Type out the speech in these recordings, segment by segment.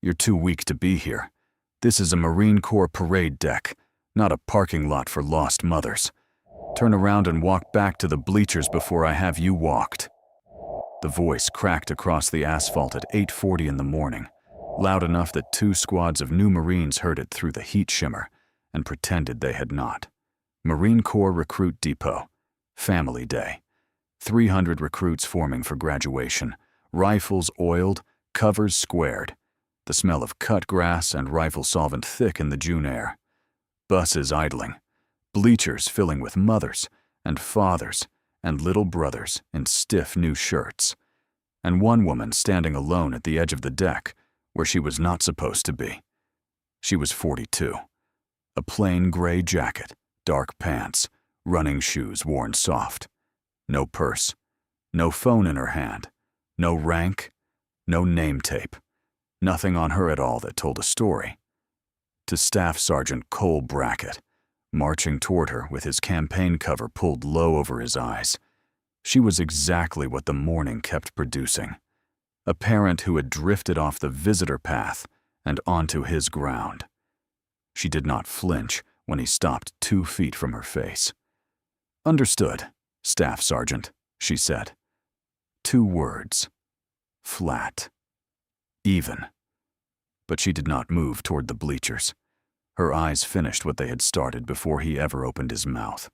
You're too weak to be here. This is a Marine Corps parade deck, not a parking lot for lost mothers. Turn around and walk back to the bleachers before I have you walked." The voice cracked across the asphalt at 8:40 in the morning, loud enough that 2 squads of new Marines heard it through the heat shimmer and pretended they had not. Marine Corps Recruit Depot. Family Day. 300 recruits forming for graduation, rifles oiled, covers squared, the smell of cut grass and rifle solvent thick in the June air. Buses idling, bleachers filling with mothers and fathers and little brothers in stiff new shirts, and one woman standing alone at the edge of the deck where she was not supposed to be. She was 42. A plain gray jacket, dark pants, running shoes worn soft. No purse, no phone in her hand, no rank, no name tape, nothing on her at all that told a story. To Staff Sergeant Cole Brackett, marching toward her with his campaign cover pulled low over his eyes. She was exactly what the morning kept producing. A parent who had drifted off the visitor path and onto his ground. She did not flinch when he stopped 2 feet from her face. "Understood, Staff Sergeant," she said. 2 words. Flat. Even. But she did not move toward the bleachers. Her eyes finished what they had started before he ever opened his mouth.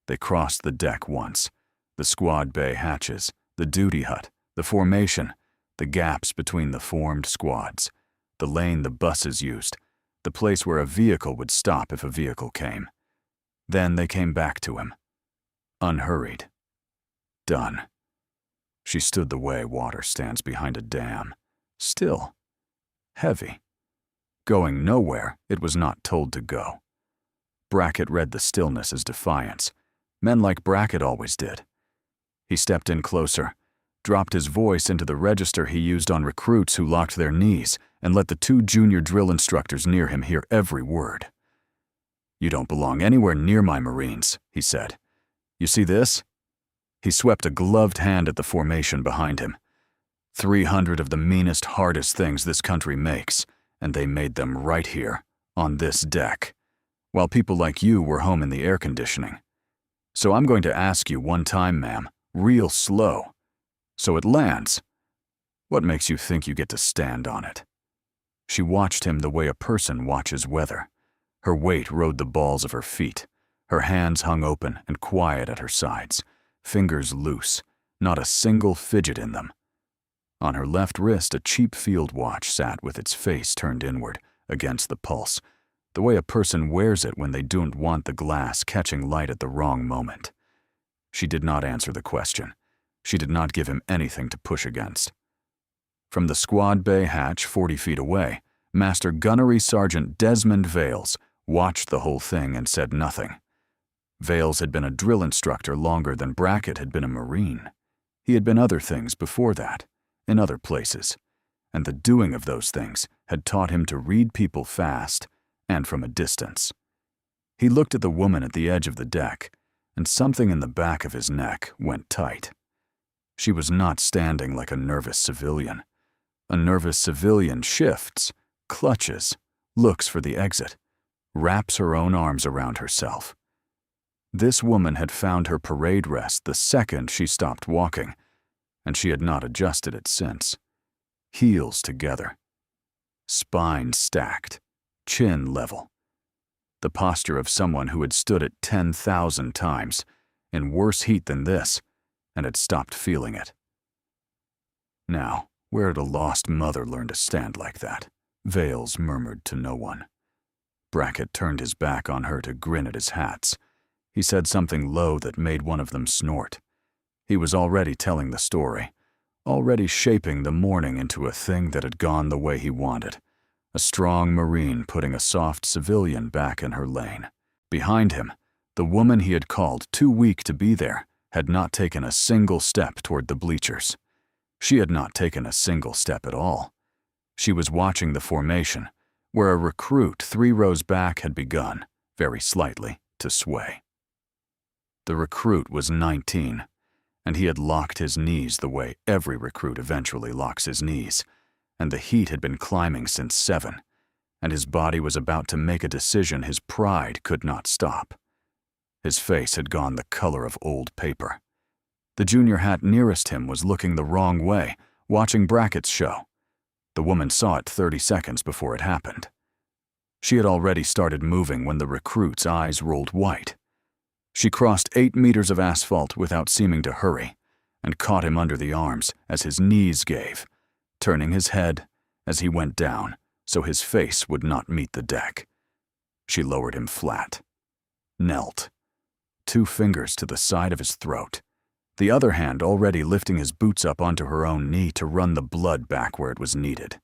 They crossed the deck once, the squad bay hatches, the duty hut, the formation, the gaps between the formed squads, the lane the buses used, the place where a vehicle would stop if a vehicle came. Then they came back to him. Unhurried. Done. She stood the way water stands behind a dam. Still. Heavy. Going nowhere it was not told to go. Brackett read the stillness as defiance. Men like Brackett always did. He stepped in closer, dropped his voice into the register he used on recruits who locked their knees, and let the 2 junior drill instructors near him hear every word. "You don't belong anywhere near my Marines," he said. "You see this?" He swept a gloved hand at the formation behind him. 300 of the meanest, hardest things this country makes, and they made them right here, on this deck, while people like you were home in the air conditioning. So I'm going to ask you one time, ma'am, real slow, so it lands. What makes you think you get to stand on it?" She watched him the way a person watches weather. Her weight rode the balls of her feet. Her hands hung open and quiet at her sides, fingers loose, not a single fidget in them. On her left wrist, a cheap field watch sat with its face turned inward, against the pulse, the way a person wears it when they don't want the glass catching light at the wrong moment. She did not answer the question. She did not give him anything to push against. From the squad bay hatch 40 feet away, Master Gunnery Sergeant Desmond Vales watched the whole thing and said nothing. Vales had been a drill instructor longer than Brackett had been a Marine. He had been other things before that, in other places, and the doing of those things had taught him to read people fast and from a distance. He looked at the woman at the edge of the deck, and something in the back of his neck went tight. She was not standing like a nervous civilian. A nervous civilian shifts, clutches, looks for the exit, wraps her own arms around herself. This woman had found her parade rest the second she stopped walking, and she had not adjusted it since. Heels together, spine stacked, chin level. The posture of someone who had stood it 10,000 times, in worse heat than this, and had stopped feeling it. Now, where had a lost mother learned to stand like that? Vales murmured to no one. Brackett turned his back on her to grin at his hats. He said something low that made one of them snort. He was already telling the story, already shaping the morning into a thing that had gone the way he wanted. A strong Marine putting a soft civilian back in her lane. Behind him, the woman he had called too weak to be there had not taken a single step toward the bleachers. She had not taken a single step at all. She was watching the formation, where a recruit 3 rows back had begun, very slightly, to sway. The recruit was 19, and he had locked his knees the way every recruit eventually locks his knees, and the heat had been climbing since 7, and his body was about to make a decision his pride could not stop. His face had gone the color of old paper. The junior hat nearest him was looking the wrong way, watching Brackett's show. The woman saw it 30 seconds before it happened. She had already started moving when the recruit's eyes rolled white. She crossed 8 meters of asphalt without seeming to hurry, and caught him under the arms as his knees gave, turning his head as he went down so his face would not meet the deck. She lowered him flat, knelt, 2 fingers to the side of his throat, the other hand already lifting his boots up onto her own knee to run the blood back where it was needed.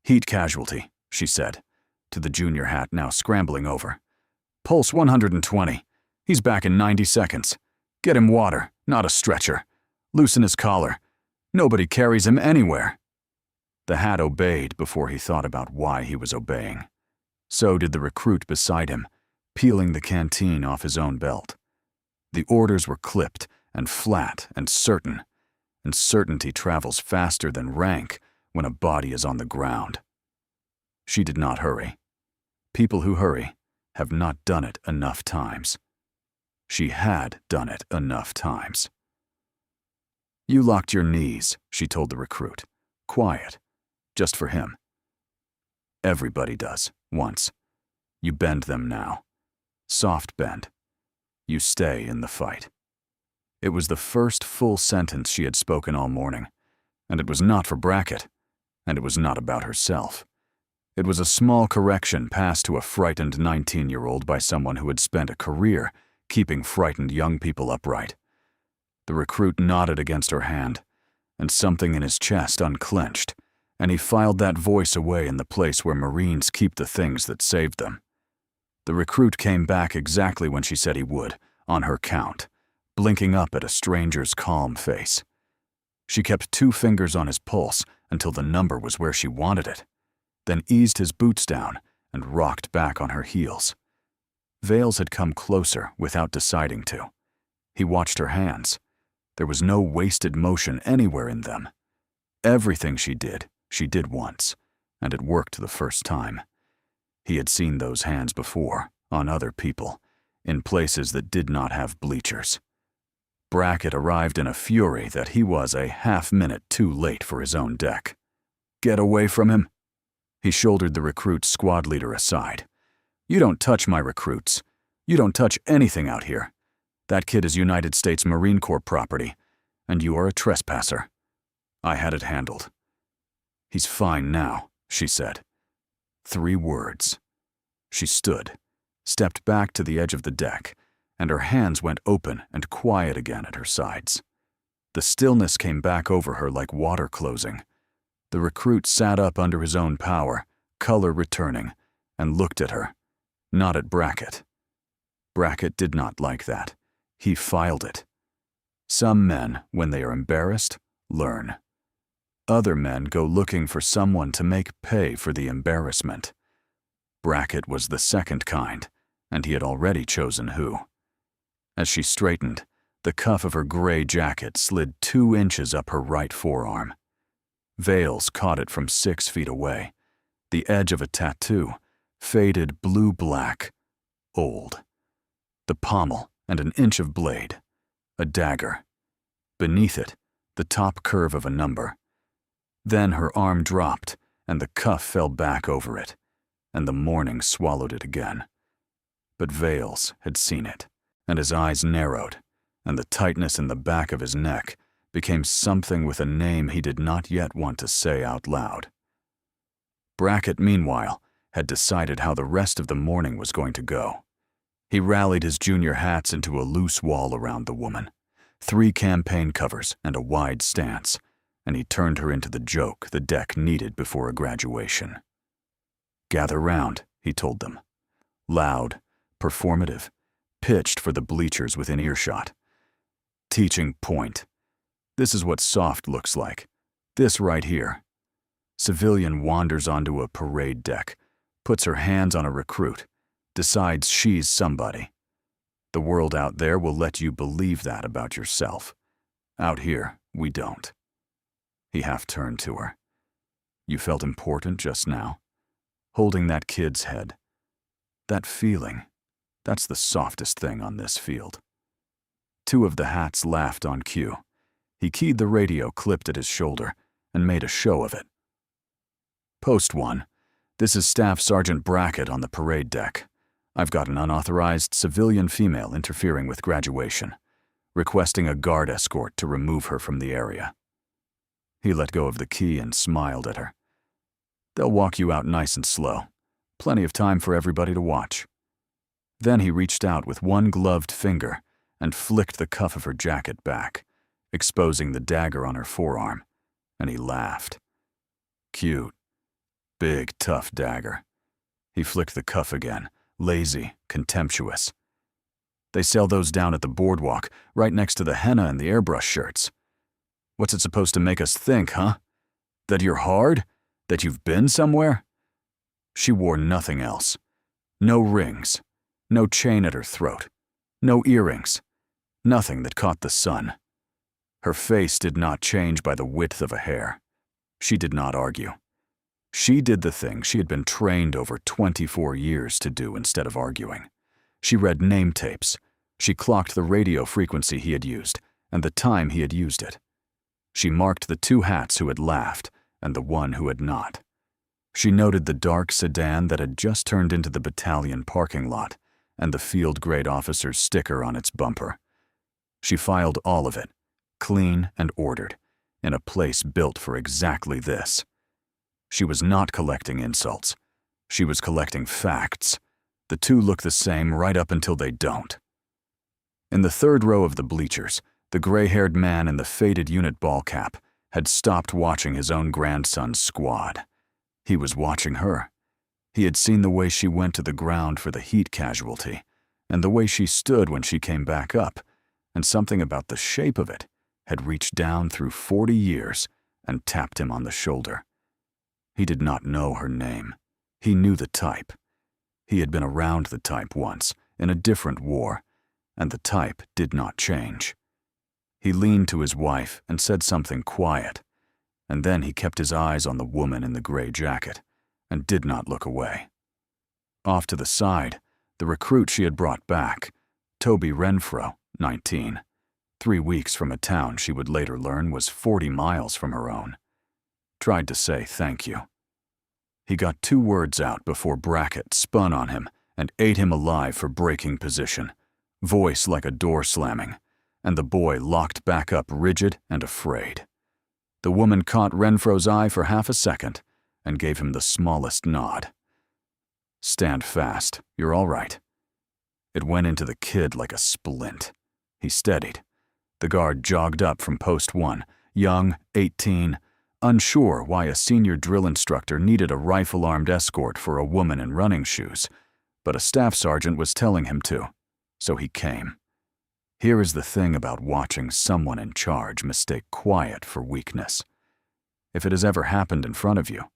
"Heat casualty," she said, to the junior hat now scrambling over. "Pulse 120. He's back in 90 seconds. Get him water, not a stretcher. Loosen his collar. Nobody carries him anywhere." The hat obeyed before he thought about why he was obeying. So did the recruit beside him, peeling the canteen off his own belt. The orders were clipped and flat and certain, and certainty travels faster than rank when a body is on the ground. She did not hurry. People who hurry have not done it enough times. She had done it enough times. "You locked your knees," she told the recruit. "Quiet. Just for him. Everybody does, once. You bend them now. Soft bend. You stay in the fight." It was the first full sentence she had spoken all morning, and it was not for Brackett, and it was not about herself. It was a small correction passed to a frightened 19-year-old by someone who had spent a career keeping frightened young people upright. The recruit nodded against her hand, and something in his chest unclenched, and he filed that voice away in the place where Marines keep the things that saved them. The recruit came back exactly when she said he would, on her count, blinking up at a stranger's calm face. She kept 2 fingers on his pulse until the number was where she wanted it, then eased his boots down and rocked back on her heels. Vales had come closer without deciding to. He watched her hands. There was no wasted motion anywhere in them. Everything she did once, and it worked the first time. He had seen those hands before, on other people, in places that did not have bleachers. Brackett arrived in a fury that he was a half-minute too late for his own deck. "Get away from him." He shouldered the recruit's squad leader aside. "You don't touch my recruits. You don't touch anything out here. That kid is United States Marine Corps property, and you are a trespasser. I had it handled." "He's fine now," she said. 3 words. She stood, stepped back to the edge of the deck, and her hands went open and quiet again at her sides. The stillness came back over her like water closing. The recruit sat up under his own power, color returning, and looked at her, not at Brackett. Brackett did not like that. He filed it. Some men, when they are embarrassed, learn. Other men go looking for someone to make pay for the embarrassment. Brackett was the second kind, and he had already chosen who. As she straightened, the cuff of her gray jacket slid 2 inches up her right forearm. Vales caught it from 6 feet away, the edge of a tattoo, faded blue-black, old. The pommel and an inch of blade, a dagger. Beneath it, the top curve of a number. Then her arm dropped, and the cuff fell back over it, and the morning swallowed it again. But Vales had seen it, and his eyes narrowed, and the tightness in the back of his neck became something with a name he did not yet want to say out loud. Brackett, meanwhile, had decided how the rest of the morning was going to go. He rallied his junior hats into a loose wall around the woman, 3 campaign covers and a wide stance, and he turned her into the joke the deck needed before a graduation. "Gather round," he told them. Loud, performative, pitched for the bleachers within earshot. Teaching point. This is what soft looks like. This right here. Civilian wanders onto a parade deck, puts her hands on a recruit, decides she's somebody. The world out there will let you believe that about yourself. Out here, we don't. He half turned to her. You felt important just now, holding that kid's head. That feeling, that's the softest thing on this field. Two of the hats laughed on cue. He keyed the radio clipped at his shoulder and made a show of it. Post 1. This is Staff Sergeant Brackett on the parade deck. I've got an unauthorized civilian female interfering with graduation, requesting a guard escort to remove her from the area. He let go of the key and smiled at her. They'll walk you out nice and slow. Plenty of time for everybody to watch. Then he reached out with one gloved finger and flicked the cuff of her jacket back, exposing the dagger on her forearm, and he laughed. Cute. Big, tough dagger. He flicked the cuff again, lazy, contemptuous. They sell those down at the boardwalk, right next to the henna and the airbrush shirts. What's it supposed to make us think, huh? That you're hard? That you've been somewhere? She wore nothing else. No rings. No chain at her throat. No earrings. Nothing that caught the sun. Her face did not change by the width of a hair. She did not argue. She did the thing she had been trained over 24 years to do instead of arguing. She read name tapes. She clocked the radio frequency he had used and the time he had used it. She marked the two hats who had laughed and the one who had not. She noted the dark sedan that had just turned into the battalion parking lot and the field-grade officer's sticker on its bumper. She filed all of it, clean and ordered, in a place built for exactly this. She was not collecting insults. She was collecting facts. The two look the same right up until they don't. In the third row of the bleachers, the gray-haired man in the faded unit ball cap had stopped watching his own grandson's squad. He was watching her. He had seen the way she went to the ground for the heat casualty, and the way she stood when she came back up, and something about the shape of it had reached down through 40 years and tapped him on the shoulder. He did not know her name. He knew the type. He had been around the type once, in a different war, and the type did not change. He leaned to his wife and said something quiet, and then he kept his eyes on the woman in the gray jacket and did not look away. Off to the side, the recruit she had brought back, Toby Renfro, 19, 3 weeks from a town she would later learn was 40 miles from her own, tried to say thank you. He got 2 words out before Brackett spun on him and ate him alive for breaking position, voice like a door slamming, and the boy locked back up rigid and afraid. The woman caught Renfro's eye for half a second and gave him the smallest nod. Stand fast, you're all right. It went into the kid like a splint. He steadied. The guard jogged up from post 1, young, 18, unsure why a senior drill instructor needed a rifle-armed escort for a woman in running shoes, but a staff sergeant was telling him to, so he came. Here is the thing about watching someone in charge mistake quiet for weakness. If it has ever happened in front of you,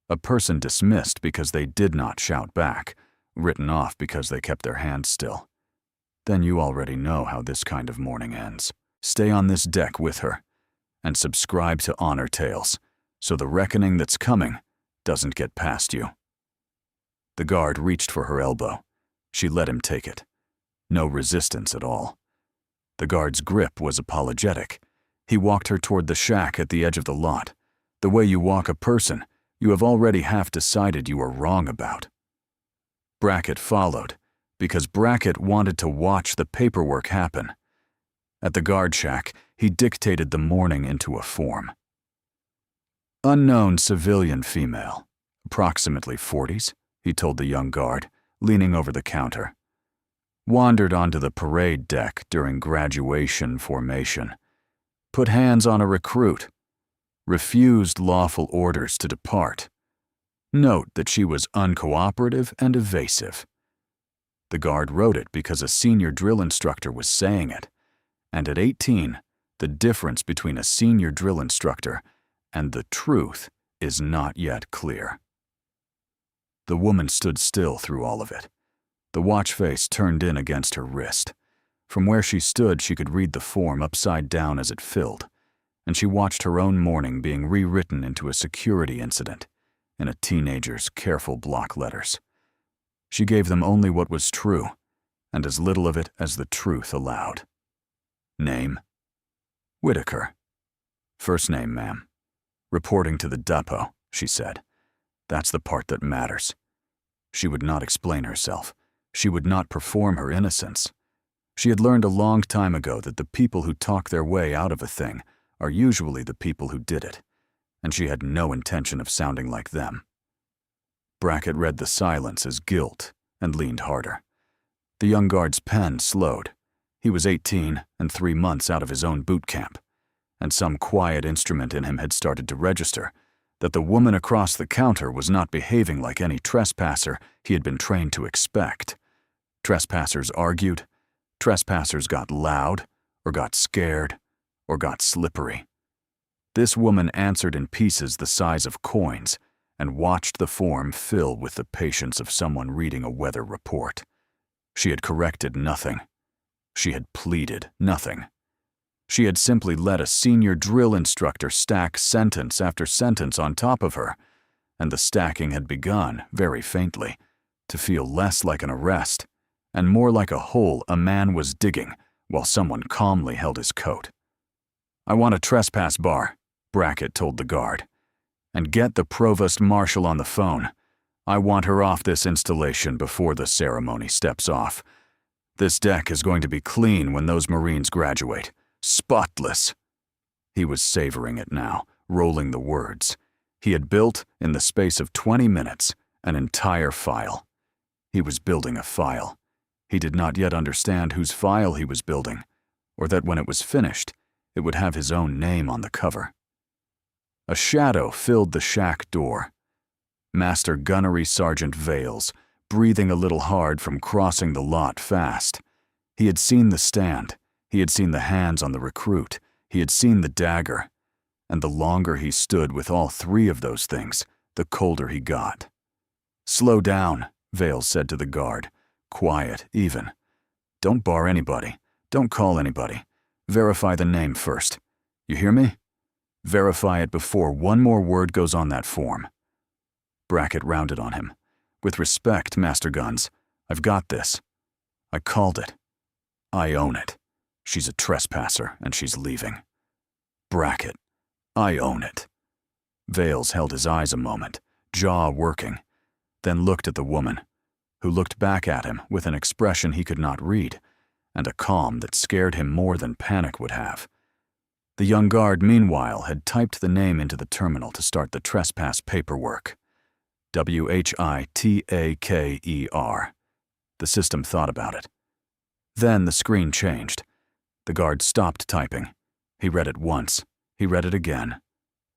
a person dismissed because they did not shout back, written off because they kept their hands still, then you already know how this kind of morning ends. Stay on this deck with her, and subscribe to Honor Tales, so the reckoning that's coming doesn't get past you. The guard reached for her elbow. She let him take it. No resistance at all. The guard's grip was apologetic. He walked her toward the shack at the edge of the lot, the way you walk a person you have already half decided you are wrong about. Brackett followed, because Brackett wanted to watch the paperwork happen. At the guard shack, he dictated the morning into a form. Unknown civilian female, approximately 40s, he told the young guard, leaning over the counter. Wandered onto the parade deck during graduation formation. Put hands on a recruit. Refused lawful orders to depart. Note that she was uncooperative and evasive. The guard wrote it because a senior drill instructor was saying it, and at 18, the difference between a senior drill instructor and the truth is not yet clear. The woman stood still through all of it. The watch face turned in against her wrist. From where she stood, she could read the form upside down as it filled, and she watched her own morning being rewritten into a security incident, in a teenager's careful block letters. She gave them only what was true, and as little of it as the truth allowed. Name? Whitaker. First name, ma'am. Reporting to the depot, she said. That's the part that matters. She would not explain herself. She would not perform her innocence. She had learned a long time ago that the people who talk their way out of a thing are usually the people who did it, and she had no intention of sounding like them. Brackett read the silence as guilt and leaned harder. The young guard's pen slowed. He was 18 and 3 months out of his own boot camp, and some quiet instrument in him had started to register that the woman across the counter was not behaving like any trespasser he had been trained to expect. Trespassers argued. Trespassers got loud, or got scared, or got slippery. This woman answered in pieces the size of coins and watched the form fill with the patience of someone reading a weather report. She had corrected nothing. She had pleaded nothing. She had simply let a senior drill instructor stack sentence after sentence on top of her, and the stacking had begun, very faintly, to feel less like an arrest and more like a hole a man was digging while someone calmly held his coat. "I want a trespass bar," Brackett told the guard. "And get the provost marshal on the phone. I want her off this installation before the ceremony steps off. This deck is going to be clean when those Marines graduate. Spotless." He was savoring it now, rolling the words. He had built, in the space of 20 minutes, an entire file. He was building a file. He did not yet understand whose file he was building, or that when it was finished, it would have his own name on the cover. A shadow filled the shack door. Master Gunnery Sergeant Vales, breathing a little hard from crossing the lot fast. He had seen the stand. He had seen the hands on the recruit. He had seen the dagger. And the longer he stood with all three of those things, the colder he got. "Slow down," Vales said to the guard. Quiet, even. "Don't bar anybody. Don't call anybody. Verify the name first. You hear me? Verify it before one more word goes on that form." Brackett rounded on him. "With respect, Master Guns, I've got this. I called it. I own it. She's a trespasser, and she's leaving. Brackett, I own it." Vales held his eyes a moment, jaw working, then looked at the woman, who looked back at him with an expression he could not read, and a calm that scared him more than panic would have. The young guard, meanwhile, had typed the name into the terminal to start the trespass paperwork. Whitaker. The system thought about it. Then the screen changed. The guard stopped typing. He read it once. He read it again.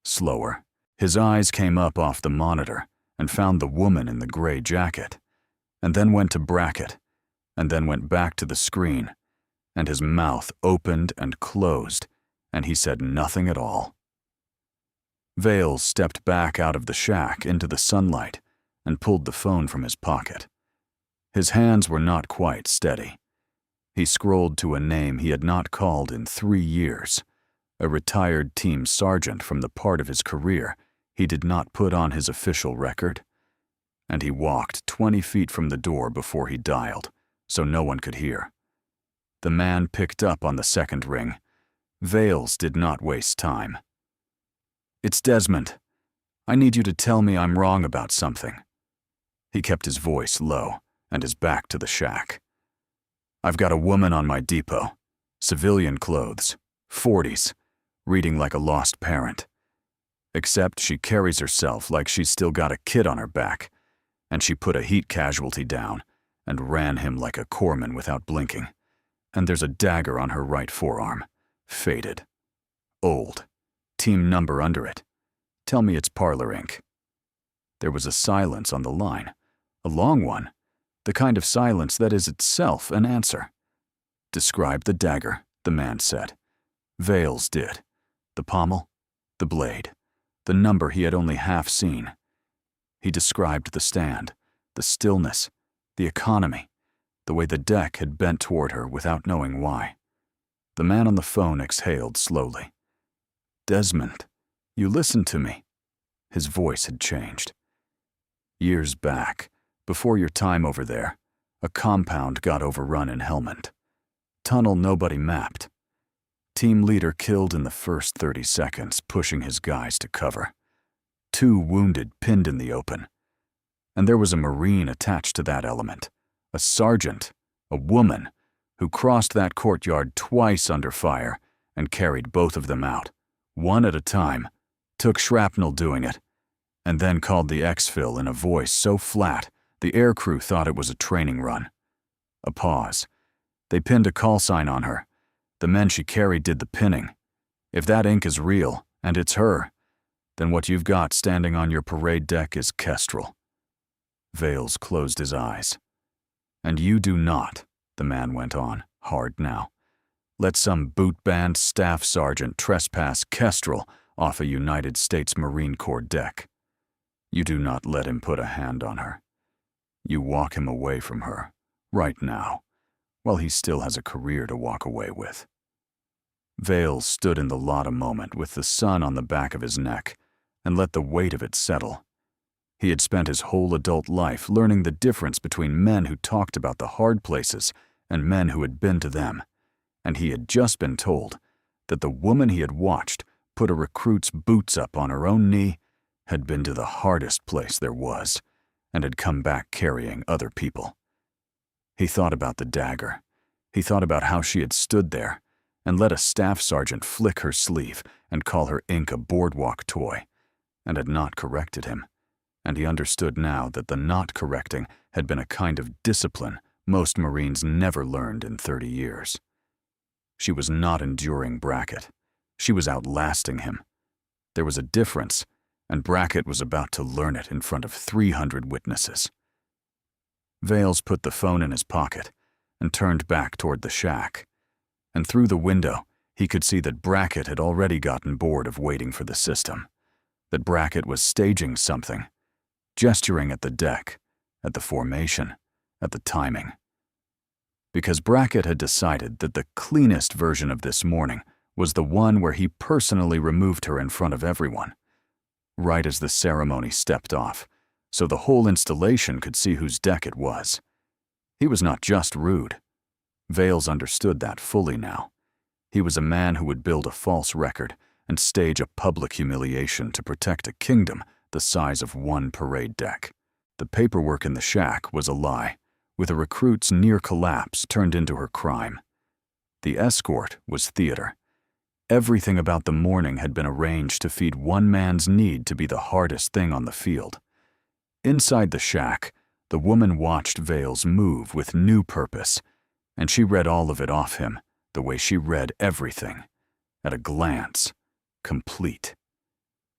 Slower. His eyes came up off the monitor and found the woman in the gray jacket, and then went to Brackett, and then went back to the screen, and his mouth opened and closed, and he said nothing at all. Vales stepped back out of the shack into the sunlight and pulled the phone from his pocket. His hands were not quite steady. He scrolled to a name he had not called in 3 years, a retired team sergeant from the part of his career he did not put on his official record, and he walked 20 feet from the door before he dialed, so no one could hear. The man picked up on the second ring. Vales did not waste time. "It's Desmond. I need you to tell me I'm wrong about something." He kept his voice low and his back to the shack. "I've got a woman on my depot, civilian clothes, 40s, reading like a lost parent. Except she carries herself like she's still got a kid on her back, and she put a heat casualty down and ran him like a corpsman without blinking. And there's a dagger on her right forearm, faded, old, team number under it. Tell me it's parlor ink." There was a silence on the line, a long one, the kind of silence that is itself an answer. "Describe the dagger," the man said. Vales did. The pommel, the blade, the number he had only half seen. He described the stand, the stillness, the economy, the way the deck had bent toward her without knowing why. The man on the phone exhaled slowly. "Desmond, you listened to me." His voice had changed. Years back, before your time over there, a compound got overrun in Helmand. Tunnel nobody mapped. Team leader killed in the first 30 seconds, pushing his guys to cover. 2 wounded pinned in the open. And there was a Marine attached to that element, a sergeant, a woman, who crossed that courtyard twice under fire and carried both of them out, one at a time, took shrapnel doing it, and then called the exfil in a voice so flat the aircrew thought it was a training run. A pause. They pinned a call sign on her. The men she carried did the pinning. If that ink is real, and it's her, then what you've got standing on your parade deck is Kestrel. Vales closed his eyes. And you do not, the man went on, hard now, let some boot-band staff sergeant trespass Kestrel off a United States Marine Corps deck. You do not let him put a hand on her. You walk him away from her, right now, while he still has a career to walk away with. Vales stood in the lot a moment with the sun on the back of his neck and let the weight of it settle. He had spent his whole adult life learning the difference between men who talked about the hard places and men who had been to them, and he had just been told that the woman he had watched put a recruit's boots up on her own knee had been to the hardest place there was and had come back carrying other people. He thought about the dagger. He thought about how she had stood there and let a staff sergeant flick her sleeve and call her ink a boardwalk toy, and had not corrected him. And he understood now that the not correcting had been a kind of discipline most Marines never learned in 30 years. She was not enduring Brackett. She was outlasting him. There was a difference, and Brackett was about to learn it in front of 300 witnesses. Vales put the phone in his pocket and turned back toward the shack. And through the window, he could see that Brackett had already gotten bored of waiting for the system, that Brackett was staging something, gesturing at the deck, at the formation, at the timing. Because Brackett had decided that the cleanest version of this morning was the one where he personally removed her in front of everyone, right as the ceremony stepped off, so the whole installation could see whose deck it was. He was not just rude. Vales understood that fully now. He was a man who would build a false record and stage a public humiliation to protect a kingdom the size of one parade deck. The paperwork in the shack was a lie, with a recruit's near collapse turned into her crime. The escort was theater. Everything about the morning had been arranged to feed one man's need to be the hardest thing on the field. Inside the shack, the woman watched Vales move with new purpose, and she read all of it off him the way she read everything, at a glance, complete.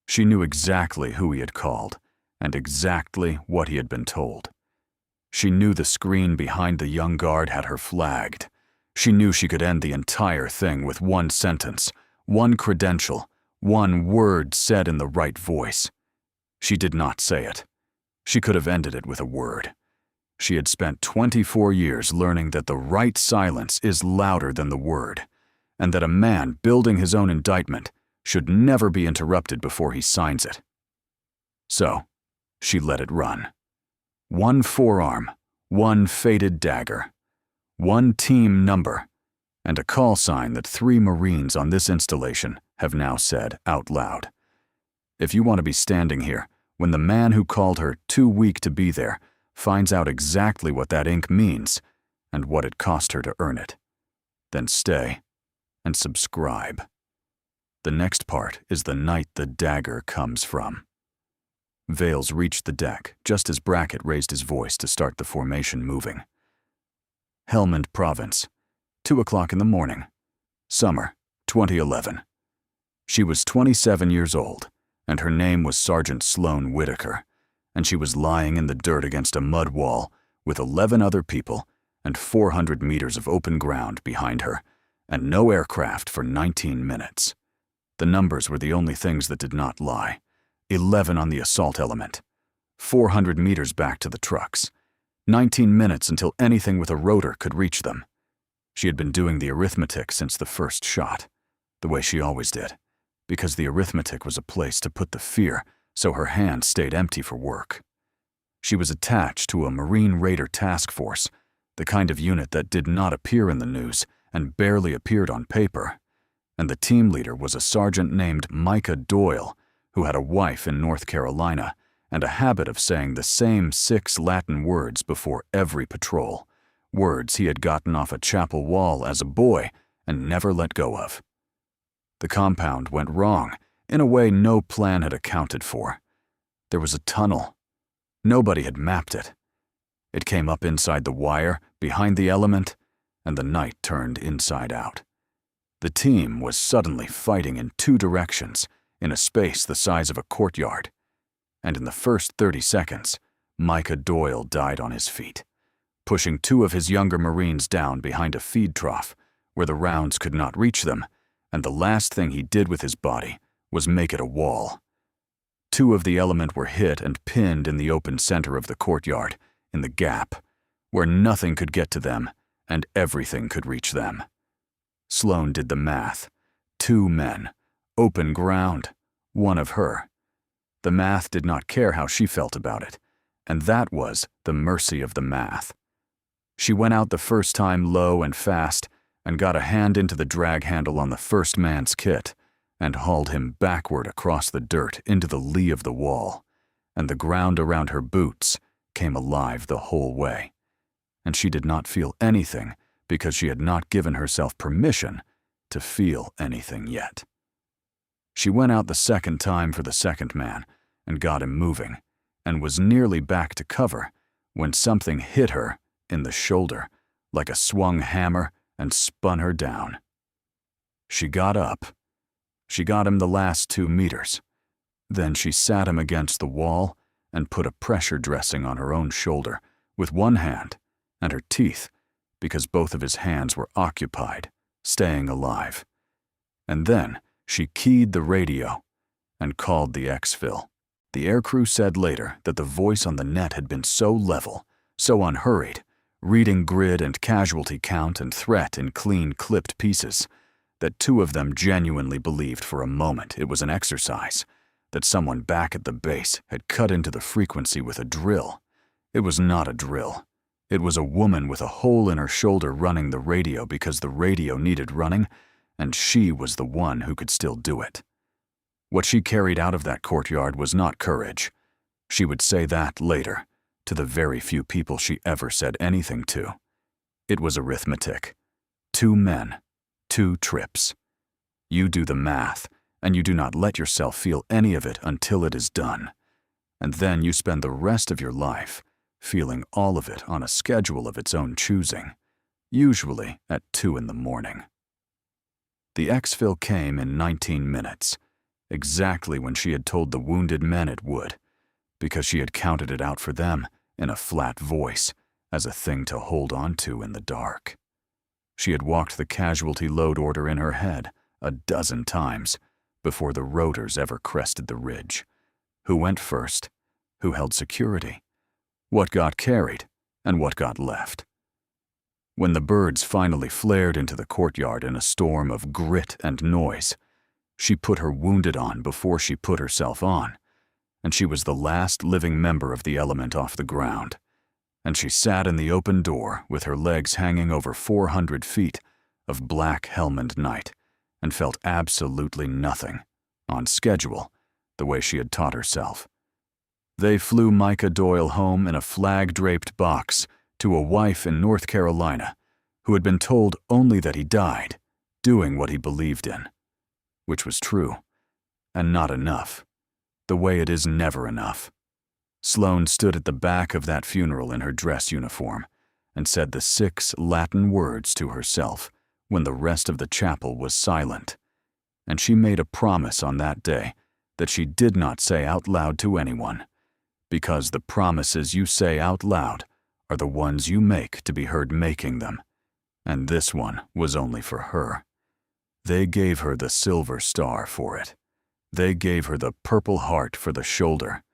She knew exactly who he had called and exactly what he had been told. She knew the screen behind the young guard had her flagged. She knew she could end the entire thing with one sentence, one credential, one word said in the right voice. She did not say it. She could have ended it with a word. She had spent 24 years learning that the right silence is louder than the word, and that a man building his own indictment should never be interrupted before he signs it. So, she let it run. One forearm, one faded dagger, one team number, and a call sign that 3 Marines on this installation have now said out loud. If you want to be standing here when the man who called her too weak to be there finds out exactly what that ink means and what it cost her to earn it, then stay and subscribe. The next part is the night the dagger comes from. Vales reached the deck just as Brackett raised his voice to start the formation moving. Helmand Province, 2 o'clock in the morning. Summer, 2011. She was 27 years old, and her name was Sergeant Sloane Whitaker, and she was lying in the dirt against a mud wall with 11 other people and 400 meters of open ground behind her, and no aircraft for 19 minutes. The numbers were the only things that did not lie. 11 on the assault element, 400 meters back to the trucks, 19 minutes until anything with a rotor could reach them. She had been doing the arithmetic since the first shot, the way she always did, because the arithmetic was a place to put the fear so her hands stayed empty for work. She was attached to a Marine Raider task force, the kind of unit that did not appear in the news and barely appeared on paper. And the team leader was a sergeant named Micah Doyle, who had a wife in North Carolina and a habit of saying the same 6 Latin words before every patrol, words he had gotten off a chapel wall as a boy and never let go of. The compound went wrong in a way no plan had accounted for. There was a tunnel. Nobody had mapped it. It came up inside the wire, behind the element, and the night turned inside out. The team was suddenly fighting in 2 directions, in a space the size of a courtyard. And in the first 30 seconds, Micah Doyle died on his feet, pushing 2 of his younger Marines down behind a feed trough where the rounds could not reach them, and the last thing he did with his body was make it a wall. 2 of the element were hit and pinned in the open center of the courtyard, in the gap, where nothing could get to them and everything could reach them. Sloan did the math. 2 men, open ground, 1 of her. The math did not care how she felt about it, and that was the mercy of the math. She went out the first time low and fast and got a hand into the drag handle on the first man's kit and hauled him backward across the dirt into the lee of the wall, and the ground around her boots came alive the whole way. And she did not feel anything because she had not given herself permission to feel anything yet. She went out the second time for the second man and got him moving, and was nearly back to cover when something hit her in the shoulder like a swung hammer and spun her down. She got up. She got him the last 2 meters. Then she sat him against the wall and put a pressure dressing on her own shoulder with one hand and her teeth, because both of his hands were occupied, staying alive. And then she keyed the radio and called the exfil. The aircrew said later that the voice on the net had been so level, so unhurried, reading grid and casualty count and threat in clean, clipped pieces, that 2 of them genuinely believed for a moment it was an exercise, that someone back at the base had cut into the frequency with a drill. It was not a drill. It was a woman with a hole in her shoulder running the radio because the radio needed running, and she was the one who could still do it. What she carried out of that courtyard was not courage. She would say that later, to the very few people she ever said anything to. It was arithmetic. 2 men, 2 trips. You do the math, and you do not let yourself feel any of it until it is done. And then you spend the rest of your life feeling all of it on a schedule of its own choosing, usually at 2 in the morning. The exfil came in 19 minutes, exactly when she had told the wounded men it would, because she had counted it out for them in a flat voice as a thing to hold on to in the dark. She had walked the casualty load order in her head a dozen times before the rotors ever crested the ridge. Who went first? Who held security? What got carried and what got left? When the birds finally flared into the courtyard in a storm of grit and noise, she put her wounded on before she put herself on, and she was the last living member of the element off the ground. And she sat in the open door with her legs hanging over 400 feet of black helmed night and felt absolutely nothing, on schedule, the way she had taught herself. They flew Micah Doyle home in a flag-draped box to a wife in North Carolina who had been told only that he died, doing what he believed in, which was true, and not enough, the way it is never enough. Sloan stood at the back of that funeral in her dress uniform and said the 6 Latin words to herself when the rest of the chapel was silent, and she made a promise on that day that she did not say out loud to anyone, because the promises you say out loud are the ones you make to be heard making them, and this one was only for her. They gave her the silver star for it. They gave her the Purple Heart for the shoulder.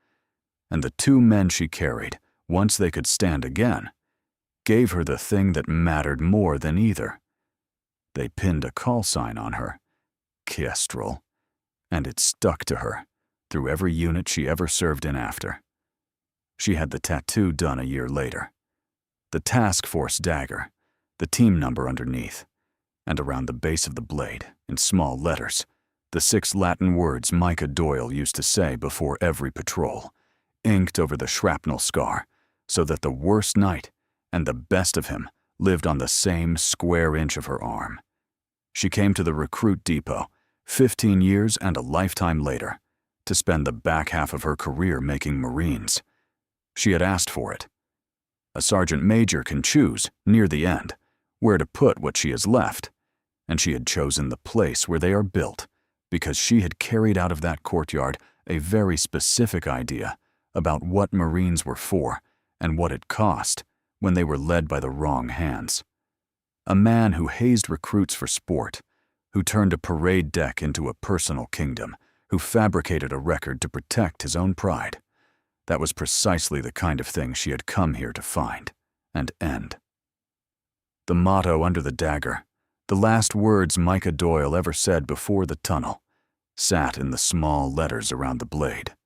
And the 2 men she carried, once they could stand again, gave her the thing that mattered more than either. They pinned a call sign on her, Kestrel, and it stuck to her through every unit she ever served in after. She had the tattoo done a year later. The task force dagger, the team number underneath, and around the base of the blade, in small letters, the 6 Latin words Micah Doyle used to say before every patrol, inked over the shrapnel scar, so that the worst knight and the best of him lived on the same square inch of her arm. She came to the recruit depot, 15 years and a lifetime later, to spend the back half of her career making Marines. She had asked for it. A sergeant major can choose, near the end, where to put what she has left, and she had chosen the place where they are built because she had carried out of that courtyard a very specific idea about what Marines were for and what it cost when they were led by the wrong hands. A man who hazed recruits for sport, who turned a parade deck into a personal kingdom, who fabricated a record to protect his own pride. That was precisely the kind of thing she had come here to find and end. The motto under the dagger, the last words Micah Doyle ever said before the tunnel, sat in the small letters around the blade.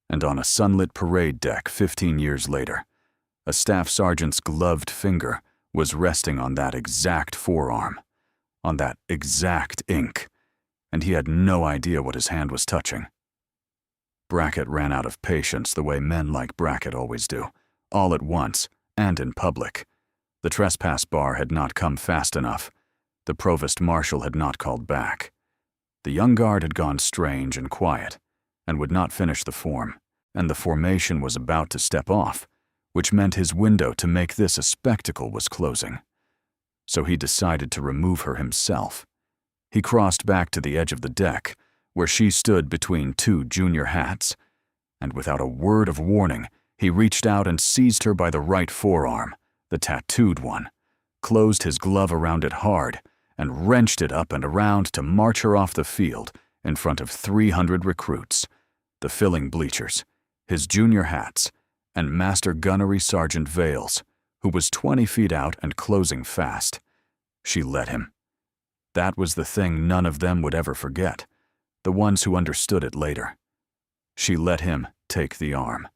And on a sunlit parade deck 15 years later, a staff sergeant's gloved finger was resting on that exact forearm, on that exact ink, and he had no idea what his hand was touching. Brackett ran out of patience the way men like Brackett always do, all at once and in public. The trespass bar had not come fast enough. The provost marshal had not called back. The young guard had gone strange and quiet and would not finish the form, and the formation was about to step off, which meant his window to make this a spectacle was closing. So he decided to remove her himself. He crossed back to the edge of the deck, where she stood between 2 junior hats, and without a word of warning, he reached out and seized her by the right forearm, the tattooed one, closed his glove around it hard, and wrenched it up and around to march her off the field in front of 300 recruits, the filling bleachers, his junior hats, and Master Gunnery Sergeant Vales, who was 20 feet out and closing fast. She let him. That was the thing none of them would ever forget, the ones who understood it later. She let him take the arm.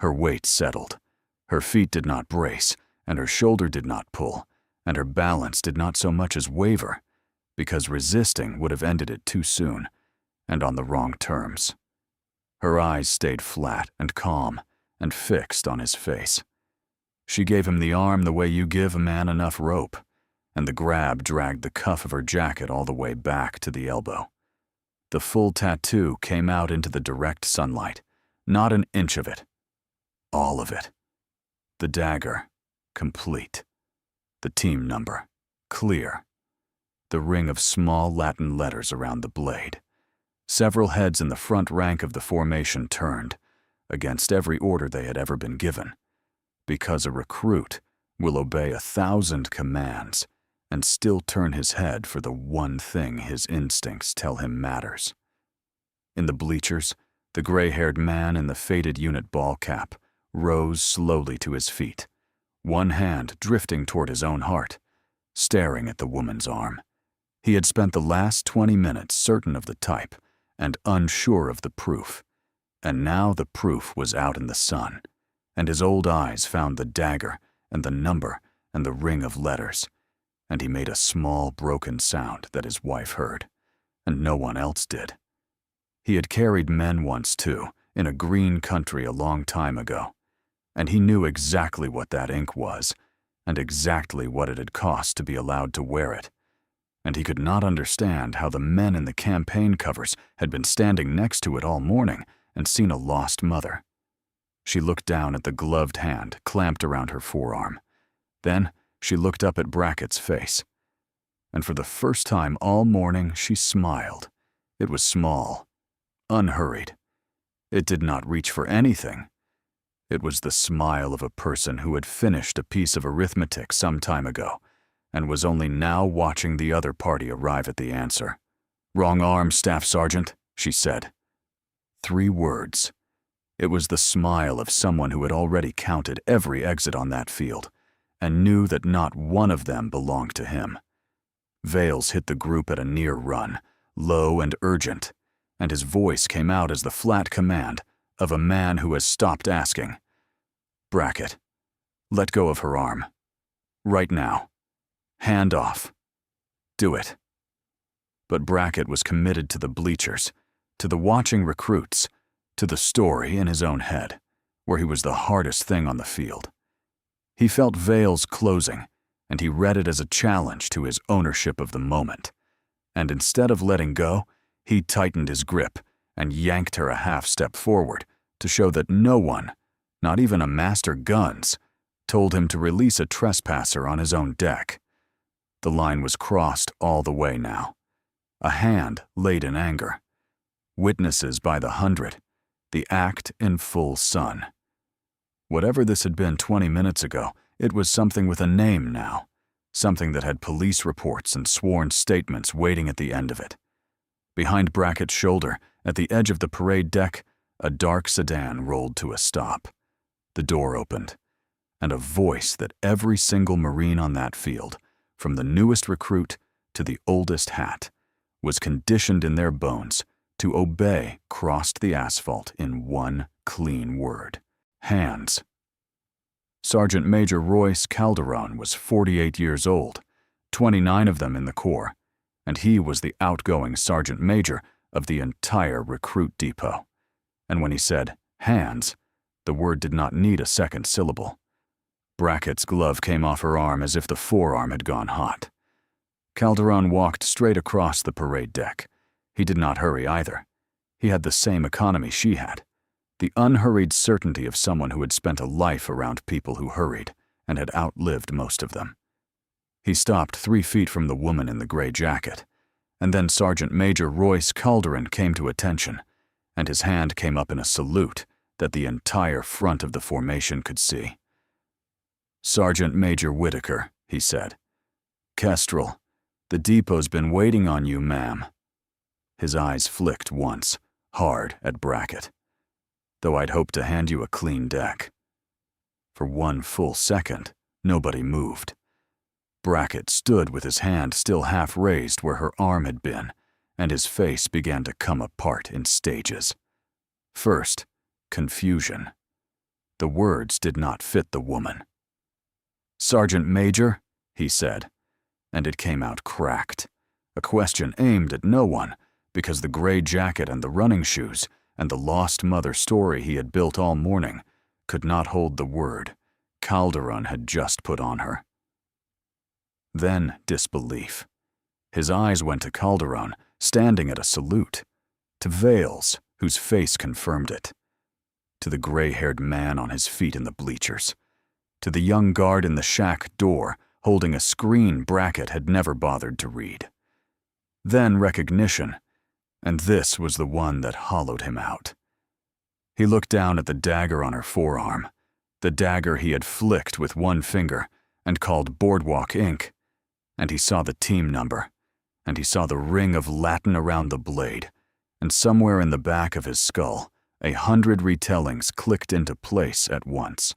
Her weight settled. Her feet did not brace, and her shoulder did not pull, and her balance did not so much as waver, because resisting would have ended it too soon, and on the wrong terms. Her eyes stayed flat and calm and fixed on his face. She gave him the arm the way you give a man enough rope, and the grab dragged the cuff of her jacket all the way back to the elbow. The full tattoo came out into the direct sunlight, not an inch of it. All of it. The dagger, complete. The team number, clear. The ring of small Latin letters around the blade. Several heads in the front rank of the formation turned, against every order they had ever been given, because a recruit will obey 1,000 commands and still turn his head for the one thing his instincts tell him matters. In the bleachers, the gray-haired man in the faded unit ball cap rose slowly to his feet, one hand drifting toward his own heart, staring at the woman's arm. He had spent the last 20 minutes certain of the type and unsure of the proof, and now the proof was out in the sun, and his old eyes found the dagger and the number and the ring of letters, and he made a small broken sound that his wife heard, and no one else did. He had carried men once too, in a green country a long time ago, and he knew exactly what that ink was, and exactly what it had cost to be allowed to wear it, and he could not understand how the men in the campaign covers had been standing next to it all morning and seen a lost mother. She looked down at the gloved hand clamped around her forearm. Then she looked up at Brackett's face. And for the first time all morning she smiled. It was small, unhurried. It did not reach for anything. It was the smile of a person who had finished a piece of arithmetic some time ago and was only now watching the other party arrive at the answer. "Wrong arm, Staff Sergeant," she said. 3 words. It was the smile of someone who had already counted every exit on that field and knew that not one of them belonged to him. Vales hit the group at a near run, low and urgent, and his voice came out as the flat command of a man who has stopped asking. Brackett, let go of her arm. Right now. Hand off. Do it. But Brackett was committed to the bleachers, to the watching recruits, to the story in his own head, where he was the hardest thing on the field. He felt veils closing, and he read it as a challenge to his ownership of the moment. And instead of letting go, he tightened his grip and yanked her a half step forward to show that no one, not even a master guns, told him to release a trespasser on his own deck. The line was crossed all the way now. A hand laid in anger. Witnesses by the hundred. The act in full sun. Whatever this had been 20 minutes ago, it was something with a name now. Something that had police reports and sworn statements waiting at the end of it. Behind Brackett's shoulder, at the edge of the parade deck, a dark sedan rolled to a stop. The door opened, and a voice that every single Marine on that field, from the newest recruit to the oldest hat, was conditioned in their bones to obey, crossed the asphalt in one clean word: hands. Sergeant Major Royce Calderon was 48 years old, 29 of them in the Corps, and he was the outgoing sergeant major of the entire recruit depot. And when he said hands, the word did not need a second syllable. Brackett's glove came off her arm as if the forearm had gone hot. Calderon walked straight across the parade deck. He did not hurry either. He had the same economy she had. The unhurried certainty of someone who had spent a life around people who hurried and had outlived most of them. He stopped 3 feet from the woman in the gray jacket, and then Sergeant Major Royce Calderon came to attention, and his hand came up in a salute that the entire front of the formation could see. "Sergeant Major Whitaker," he said. "Kestrel, the depot's been waiting on you, ma'am." His eyes flicked once, hard at Brackett. "Though I'd hoped to hand you a clean deck." For 1 full second, nobody moved. Brackett stood with his hand still half raised where her arm had been, and his face began to come apart in stages. First, confusion. The words did not fit the woman. "Sergeant Major," he said, and it came out cracked, a question aimed at no one, because the gray jacket and the running shoes and the lost mother story he had built all morning could not hold the word Calderon had just put on her. Then disbelief. His eyes went to Calderon, standing at a salute, to Vales, whose face confirmed it, to the gray-haired man on his feet in the bleachers, to the young guard in the shack door holding a screen Brackett had never bothered to read. Then recognition, and this was the one that hollowed him out. He looked down at the dagger on her forearm, the dagger he had flicked with one finger and called Boardwalk Inc., and he saw the team number, and he saw the ring of Latin around the blade, and somewhere in the back of his skull, 100 retellings clicked into place at once.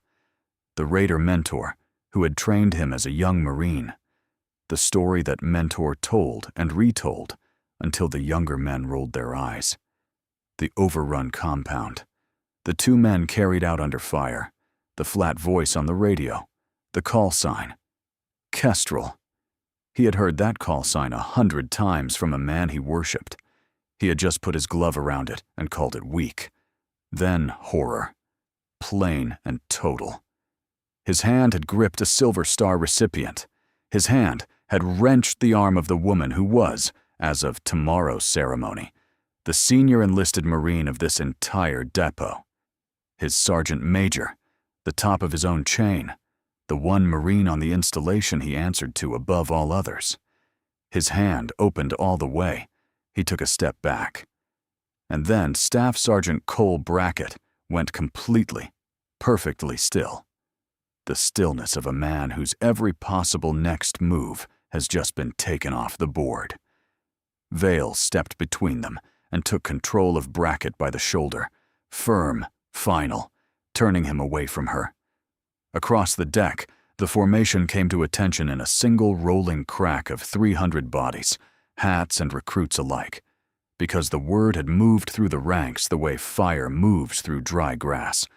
The Raider mentor, who had trained him as a young Marine. The story that mentor told and retold until the younger men rolled their eyes. The overrun compound. The 2 men carried out under fire. The flat voice on the radio. The call sign. Kestrel. He had heard that call sign 100 times from a man he worshipped. He had just put his glove around it and called it weak. Then horror. Plain and total. His hand had gripped a Silver Star recipient. His hand had wrenched the arm of the woman who was, as of tomorrow's ceremony, the senior enlisted Marine of this entire depot. His sergeant major, the top of his own chain, the one Marine on the installation he answered to above all others. His hand opened all the way. He took a step back. And then Staff Sergeant Cole Brackett went completely, perfectly still. The stillness of a man whose every possible next move has just been taken off the board. Vale stepped between them and took control of Brackett by the shoulder, firm, final, turning him away from her. Across the deck, the formation came to attention in a single rolling crack of 300 bodies, hats and recruits alike, because the word had moved through the ranks the way fire moves through dry grass,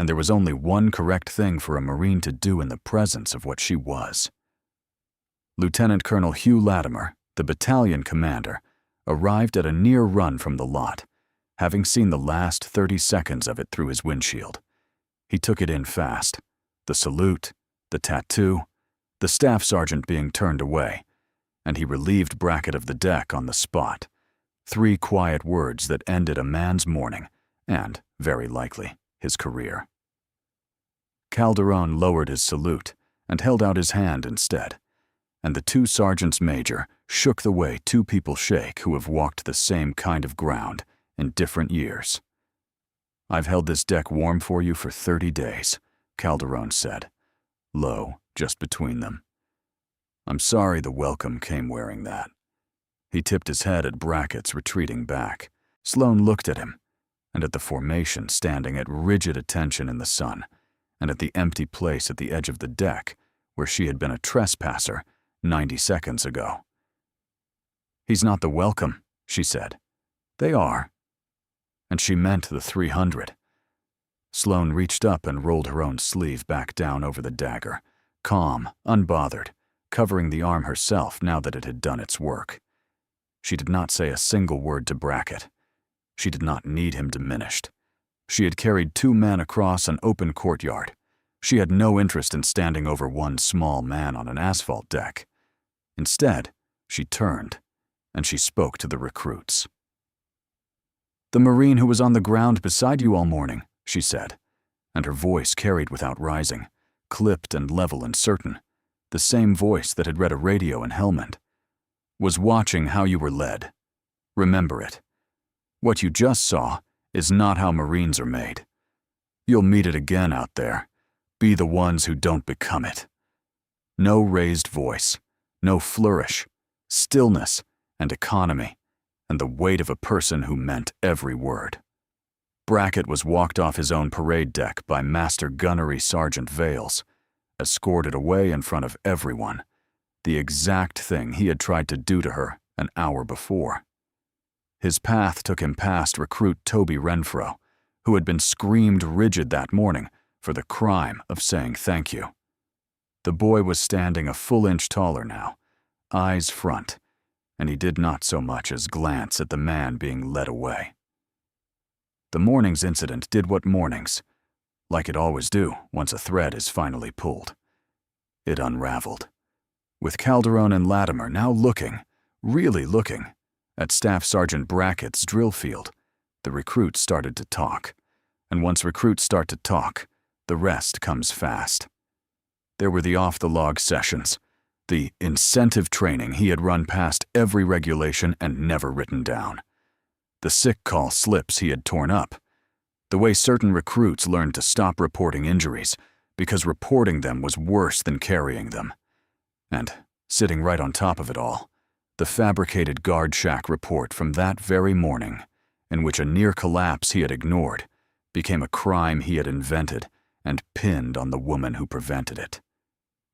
and there was only one correct thing for a Marine to do in the presence of what she was. Lieutenant Colonel Hugh Latimer, the battalion commander, arrived at a near run from the lot, having seen the last 30 seconds of it through his windshield. He took it in fast. The salute, the tattoo, the staff sergeant being turned away, and he relieved Brackett of the deck on the spot. 3 quiet words that ended a man's morning and, very likely, his career. Calderon lowered his salute and held out his hand instead, and the 2 sergeants major shook the way 2 people shake who have walked the same kind of ground in different years. "I've held this deck warm for you for 30 days, Calderon said, low, just between them. "I'm sorry the welcome came wearing that." He tipped his head at Brackett's retreating back. Sloane looked at him, and at the formation standing at rigid attention in the sun, and at the empty place at the edge of the deck where she had been a trespasser 90 seconds ago. "He's not the welcome," she said. "They are." And she meant the 300. Sloane reached up and rolled her own sleeve back down over the dagger, calm, unbothered, covering the arm herself now that it had done its work. She did not say a single word to Brackett. She did not need him diminished. She had carried 2 men across an open courtyard. She had no interest in standing over one small man on an asphalt deck. Instead, she turned, and she spoke to the recruits. "The Marine who was on the ground beside you all morning," she said, and her voice carried without rising, clipped and level and certain, the same voice that had read a radio in Helmand, "was watching how you were led. Remember it. What you just saw is not how Marines are made. You'll meet it again out there. Be the ones who don't become it. No raised voice, no flourish, stillness and economy, and the weight of a person who meant every word." Brackett was walked off his own parade deck by Master Gunnery Sergeant Vales, escorted away in front of everyone, the exact thing he had tried to do to her an hour before. His path took him past recruit Toby Renfro, who had been screamed rigid that morning for the crime of saying thank you. The boy was standing a full inch taller now, eyes front, and he did not so much as glance at the man being led away. The morning's incident did what mornings, like it always do once a thread is finally pulled. It unraveled. With Calderon and Latimer now looking, really looking, at Staff Sergeant Brackett's drill field, the recruits started to talk. And once recruits start to talk, the rest comes fast. There were the off-the-log sessions, the incentive training he had run past every regulation and never written down, the sick call slips he had torn up, the way certain recruits learned to stop reporting injuries because reporting them was worse than carrying them. And, sitting right on top of it all, the fabricated guard shack report from that very morning, in which a near collapse he had ignored became a crime he had invented and pinned on the woman who prevented it.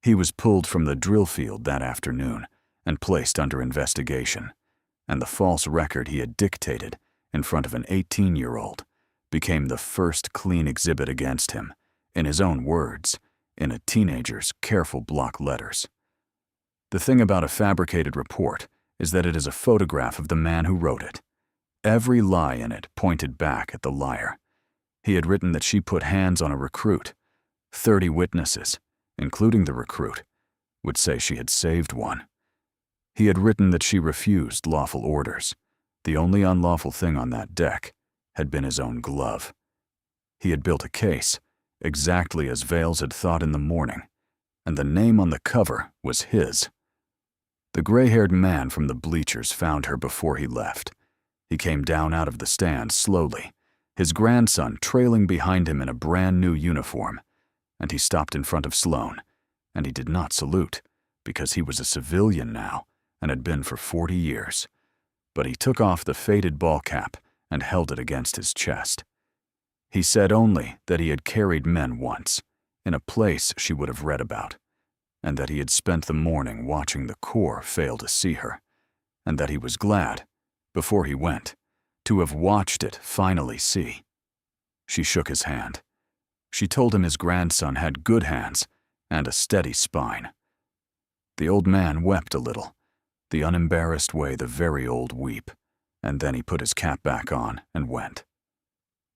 He was pulled from the drill field that afternoon and placed under investigation, and the false record he had dictated in front of an 18-year-old became the first clean exhibit against him, in his own words, in a teenager's careful block letters. The thing about a fabricated report is that it is a photograph of the man who wrote it. Every lie in it pointed back at the liar. He had written that she put hands on a recruit. 30 witnesses, including the recruit, would say she had saved one. He had written that she refused lawful orders. The only unlawful thing on that deck had been his own glove. He had built a case, exactly as Vales had thought in the morning, and the name on the cover was his. The gray-haired man from the bleachers found her before he left. He came down out of the stand slowly, his grandson trailing behind him in a brand-new uniform, and he stopped in front of Sloane, and he did not salute, because he was a civilian now and had been for 40 years. But he took off the faded ball cap and held it against his chest. He said only that he had carried men once, in a place she would have read about, and that he had spent the morning watching the Corps fail to see her, and that he was glad, before he went, to have watched it finally see. She shook his hand. She told him his grandson had good hands and a steady spine. The old man wept a little, the unembarrassed way the very old weep, and then he put his cap back on and went.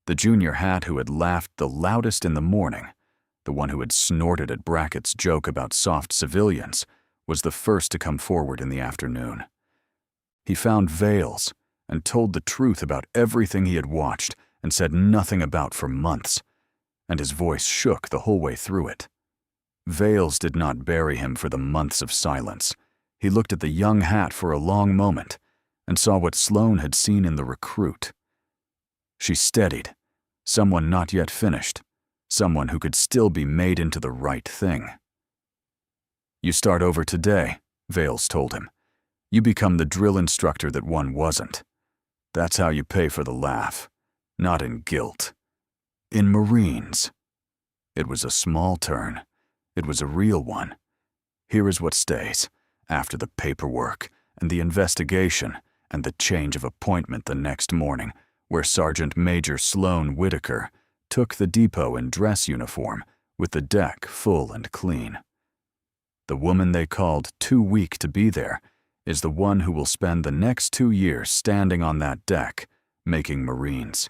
The junior hat who had laughed the loudest in the morning, the one who had snorted at Brackett's joke about soft civilians, was the first to come forward in the afternoon. He found Vales and told the truth about everything he had watched and said nothing about for months, and his voice shook the whole way through it. Vales did not bury him for the months of silence. He looked at the young hat for a long moment and saw what Sloane had seen in the recruit. She steadied, someone not yet finished, someone who could still be made into the right thing. "You start over today," Vales told him. "You become the drill instructor that one wasn't. That's how you pay for the laugh, not in guilt. In Marines." It was a small turn. It was a real one. Here is what stays, after the paperwork and the investigation and the change of appointment the next morning, where Sergeant Major Sloane Whitaker took the depot in dress uniform with the deck full and clean. The woman they called too weak to be there is the one who will spend the next 2 years standing on that deck, making Marines,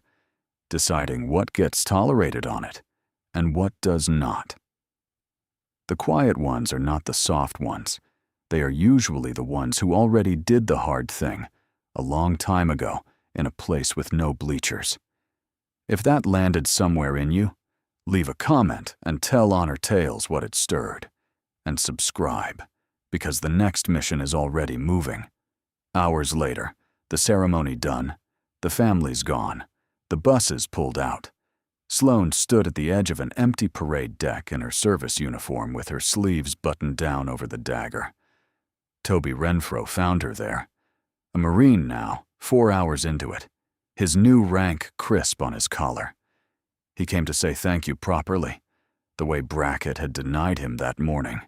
deciding what gets tolerated on it and what does not. The quiet ones are not the soft ones. They are usually the ones who already did the hard thing a long time ago in a place with no bleachers. If that landed somewhere in you, leave a comment and tell Honor Tales what it stirred. And subscribe, because the next mission is already moving. Hours later, the ceremony done, the family's gone, the buses pulled out. Sloane stood at the edge of an empty parade deck in her service uniform with her sleeves buttoned down over the dagger. Toby Renfro found her there. A Marine now, 4 hours into it, his new rank crisp on his collar. He came to say thank you properly, the way Brackett had denied him that morning.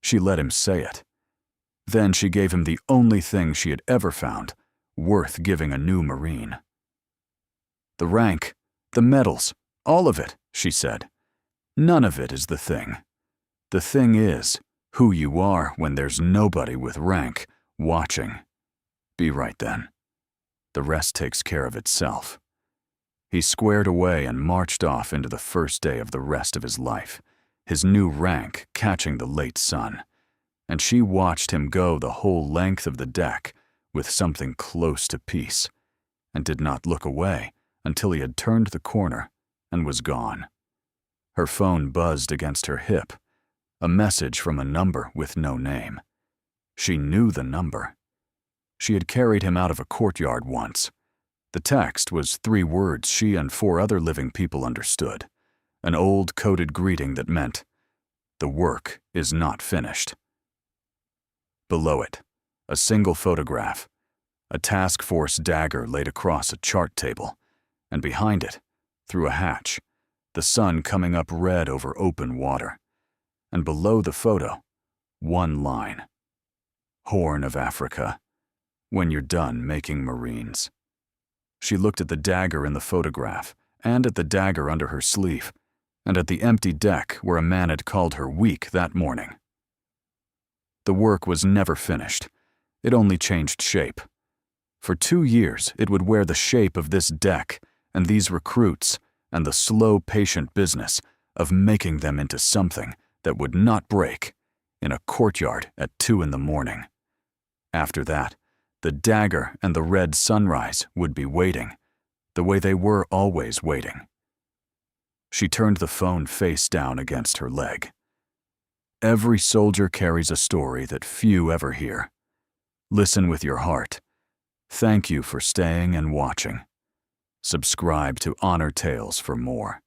She let him say it. Then she gave him the only thing she had ever found worth giving a new Marine. "The rank, the medals, all of it," she said. "None of it is the thing. The thing is who you are when there's nobody with rank watching. Be right then. The rest takes care of itself." He squared away and marched off into the first day of the rest of his life, his new rank catching the late sun, and she watched him go the whole length of the deck with something close to peace, and did not look away until he had turned the corner and was gone. Her phone buzzed against her hip, a message from a number with no name. She knew the number. She had carried him out of a courtyard once. The text was 3 words she and 4 other living people understood, an old coded greeting that meant, "The work is not finished." Below it, a single photograph, a task force dagger laid across a chart table, and behind it, through a hatch, the sun coming up red over open water, and below the photo, one line, "Horn of Africa, when you're done making Marines." She looked at the dagger in the photograph, and at the dagger under her sleeve, and at the empty deck where a man had called her weak that morning. The work was never finished. It only changed shape. For 2 years, it would wear the shape of this deck and these recruits and the slow, patient business of making them into something that would not break in a courtyard at 2 in the morning. After that, the dagger and the red sunrise would be waiting, the way they were always waiting. She turned the phone face down against her leg. Every soldier carries a story that few ever hear. Listen with your heart. Thank you for staying and watching. Subscribe to Honor Tales for more.